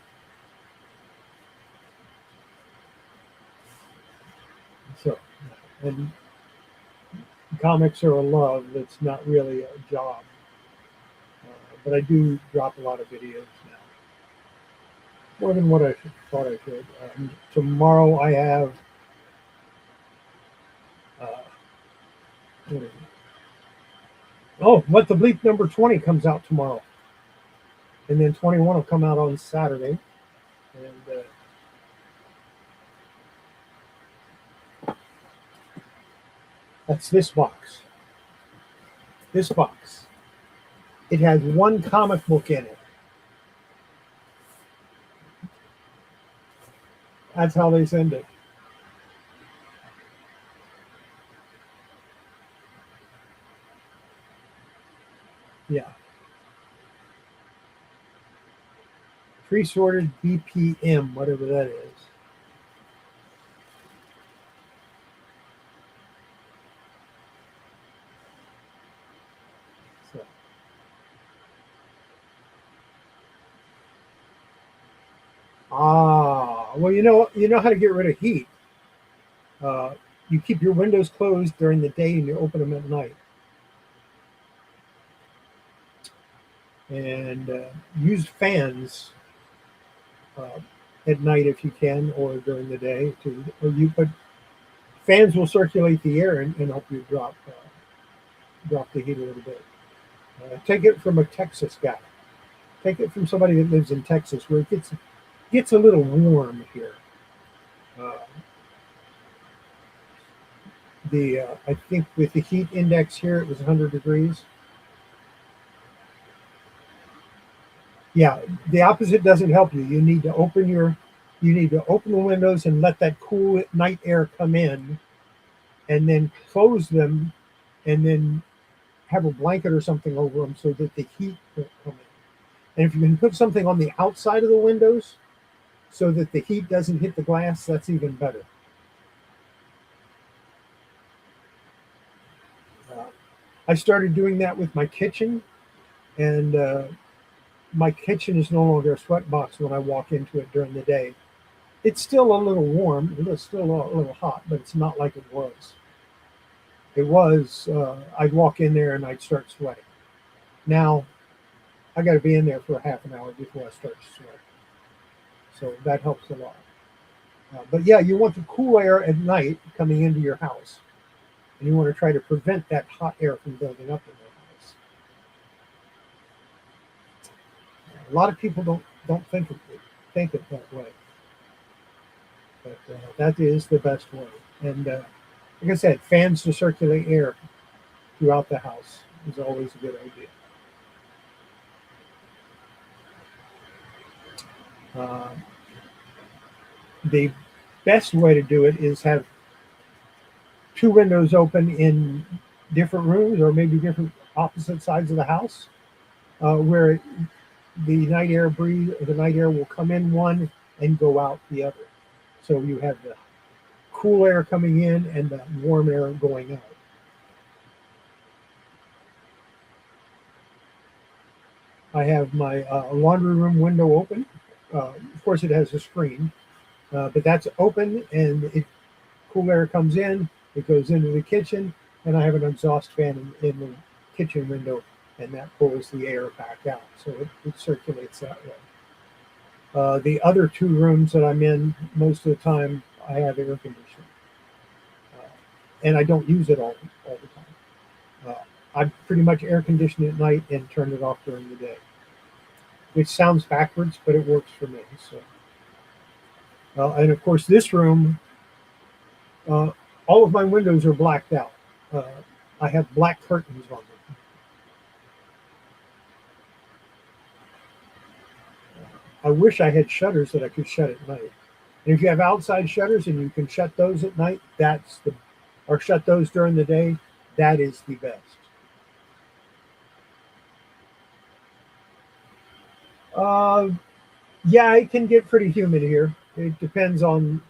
So, and comics are a love. It's not really a job. But I do drop a lot of videos now. More than what I thought I should. Tomorrow I have What the Bleep number 20 comes out tomorrow. And then 21 will come out on Saturday. And that's this box. This box. It has one comic book in it. That's how they send it. Yeah. Pre-sorted BPM, whatever that is. Well, you know how to get rid of heat. You keep your windows closed during the day and you open them at night. And use fans at night if you can, or during the day. But fans will circulate the air and help you drop the heat a little bit. Take it from a Texas guy. Take it from somebody that lives in Texas, where it gets a little warm here. I think with the heat index here, it was 100 degrees. Yeah, the opposite doesn't help you. You need to open the windows and let that cool night air come in, and then close them, and then have a blanket or something over them so that the heat won't come in. And if you can put something on the outside of the windows so that the heat doesn't hit the glass, that's even better. I started doing that with my kitchen, and my kitchen is no longer a sweat box when I walk into it during the day. It's still a little warm, it's still a little hot, but it's not like it was. It was, I'd walk in there and I'd start sweating. Now, I got to be in there for a half an hour before I start to sweat. So that helps a lot. But yeah, you want the cool air at night coming into your house. And you want to try to prevent that hot air from building up in your house. A lot of people don't think it that way. But that is the best way. And like I said, fans to circulate air throughout the house is always a good idea. The best way to do it is have two windows open in different rooms, or maybe different opposite sides of the house, where the night air will come in one and go out the other. So you have the cool air coming in and the warm air going out. I have my laundry room window open. Of course, it has a screen, but that's open, and cool air comes in. It goes into the kitchen, and I have an exhaust fan in the kitchen window, and that pulls the air back out, so it circulates that way. The other two rooms that I'm in most of the time, I have air conditioning, and I don't use it all the time. I pretty much air condition at night and turn it off during the day, which sounds backwards, but it works for me. So, and of course, this room, uh, all of my windows are blacked out. Uh, I have black curtains on them. I wish I had shutters that I could shut at night. And if you have outside shutters and you can shut those at night, or shut those during the day, that is the best. Uh, yeah, it can get pretty humid here. It depends on.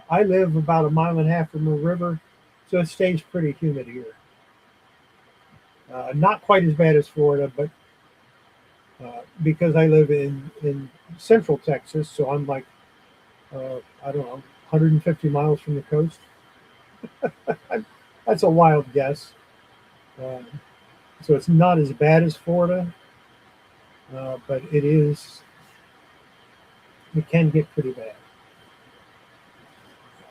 I live about a mile and a half from a river, so it stays pretty humid here. Not quite as bad as Florida, but because I live in central Texas, so I'm like, I don't know, 150 miles from the coast. That's a wild guess. Uh, so it's not as bad as Florida, but it can get pretty bad.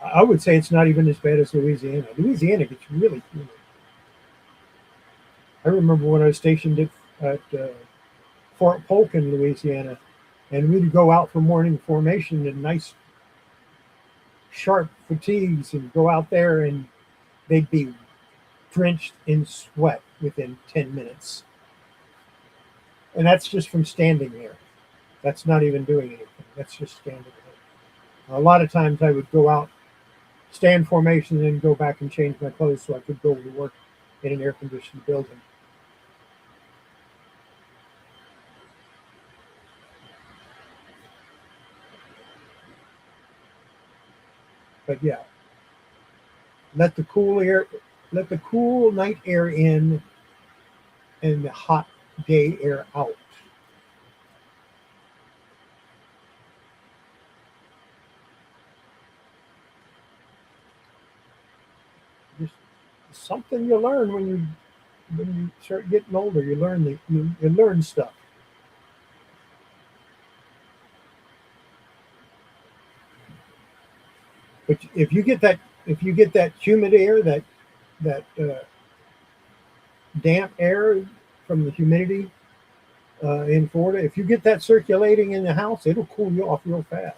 I would say it's not even as bad as Louisiana. Louisiana gets really humid. I remember when I was stationed at Fort Polk in Louisiana, and we'd go out for morning formation in nice sharp fatigues and go out there, and they'd be drenched in sweat within 10 minutes. And that's just from standing there. That's not even doing anything. That's just standing there. A lot of times I would go out, stand formation, and then go back and change my clothes so I could go to work in an air conditioned building. But yeah, let the cool air, let the cool night air in and the hot day air out. Just something you learn when you start getting older. You learn stuff. But if you get that humid air, that damp air from the humidity in Florida, if you get that circulating in the house, it'll cool you off real fast.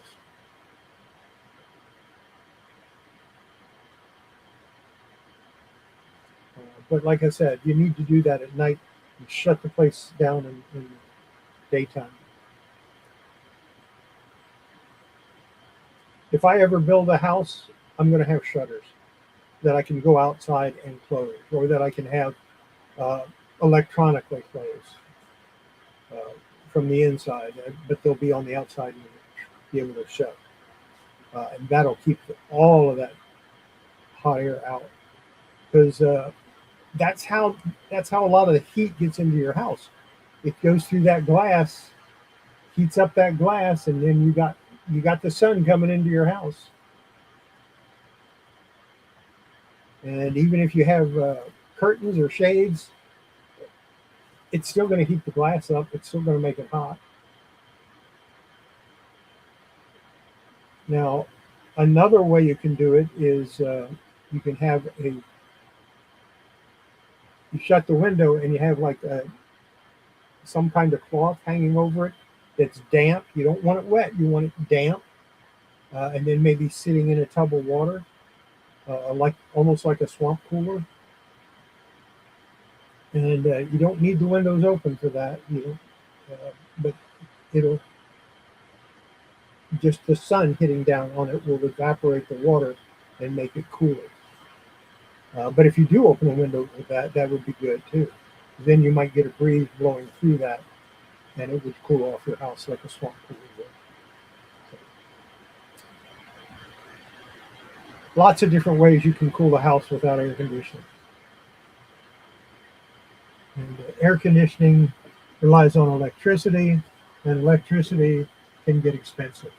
But like I said, you need to do that at night and shut the place down in daytime. If I ever build a house, I'm going to have shutters that I can go outside and close, or that I can have uh, electronically close uh, from the inside, but they'll be on the outside and be able to shut. And that'll keep all of that hot air out, because that's how a lot of the heat gets into your house. It goes through that glass, heats up that glass, and then you got the sun coming into your house. And even if you have curtains or shades, it's still going to heat the glass up. It's still going to make it hot. Now, another way you can do it is you can have you shut the window and you have like some kind of cloth hanging over it that's damp. You don't want it wet. You want it damp, and then maybe sitting in a tub of water, like almost like a swamp cooler. And you don't need the windows open for that. But it'll just the sun hitting down on it will evaporate the water and make it cooler. But if you do open a window with that, that would be good too. Then you might get a breeze blowing through that, and it would cool off your house like a swamp cooler would. So, lots of different ways you can cool a house without air conditioning. And air conditioning relies on electricity, and electricity can get expensive.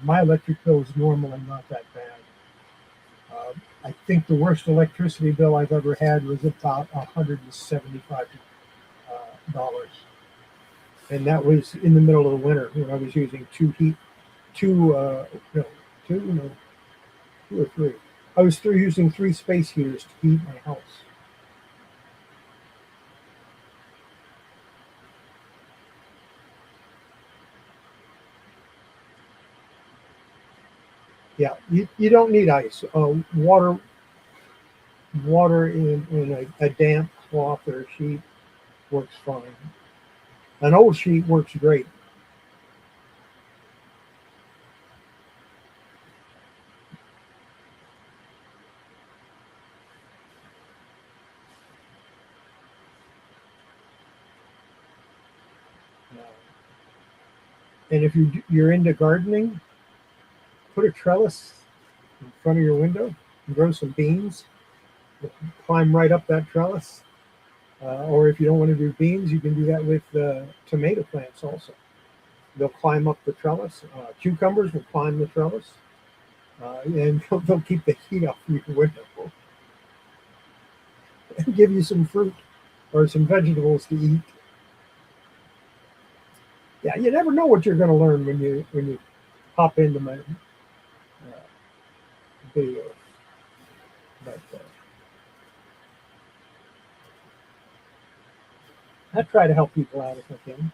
My electric bill is normally not that bad. I think the worst electricity bill I've ever had was about $175, and that was in the middle of the winter when I was using two, no, two, no, two or three. I was using three space heaters to heat my house. Yeah, you don't need ice. Water in a damp cloth or a sheet works fine. An old sheet works great. Uh, and if you're into gardening, put a trellis in front of your window and grow some beans. Climb right up that trellis. Or if you don't want to do beans, you can do that with tomato plants also. They'll climb up the trellis. Cucumbers will climb the trellis, and they'll keep the heat off your window and give you some fruit or some vegetables to eat. Yeah, you never know what you're going to learn when you hop into my video. But I try to help people out if I can.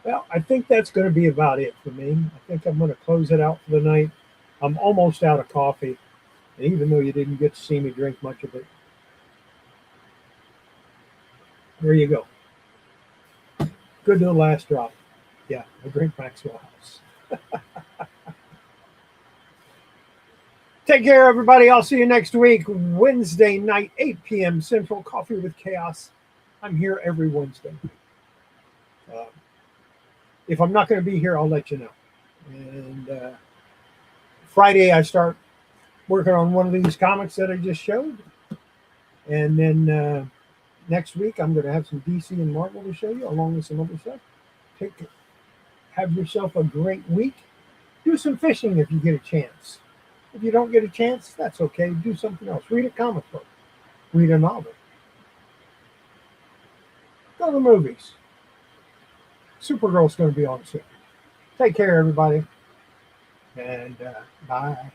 Well, I think that's going to be about it for me. I think I'm going to close it out for the night. I'm almost out of coffee, and even though you didn't get to see me drink much of it, there you go. Good to the last drop. Yeah, I drink Maxwell House. Take care, everybody. I'll see you next week, Wednesday night, 8 p.m. Central, Coffee with Chaos. I'm here every Wednesday. Uh, if I'm not going to be here, I'll let you know. And Friday, I start working on one of these comics that I just showed. And then next week, I'm going to have some DC and Marvel to show you, along with some other stuff. Have yourself a great week. Do some fishing if you get a chance. If you don't get a chance, that's okay. Do something else. Read a comic book. Read a novel. Go to the movies. Supergirl's going to be on soon. Take care, everybody. And bye.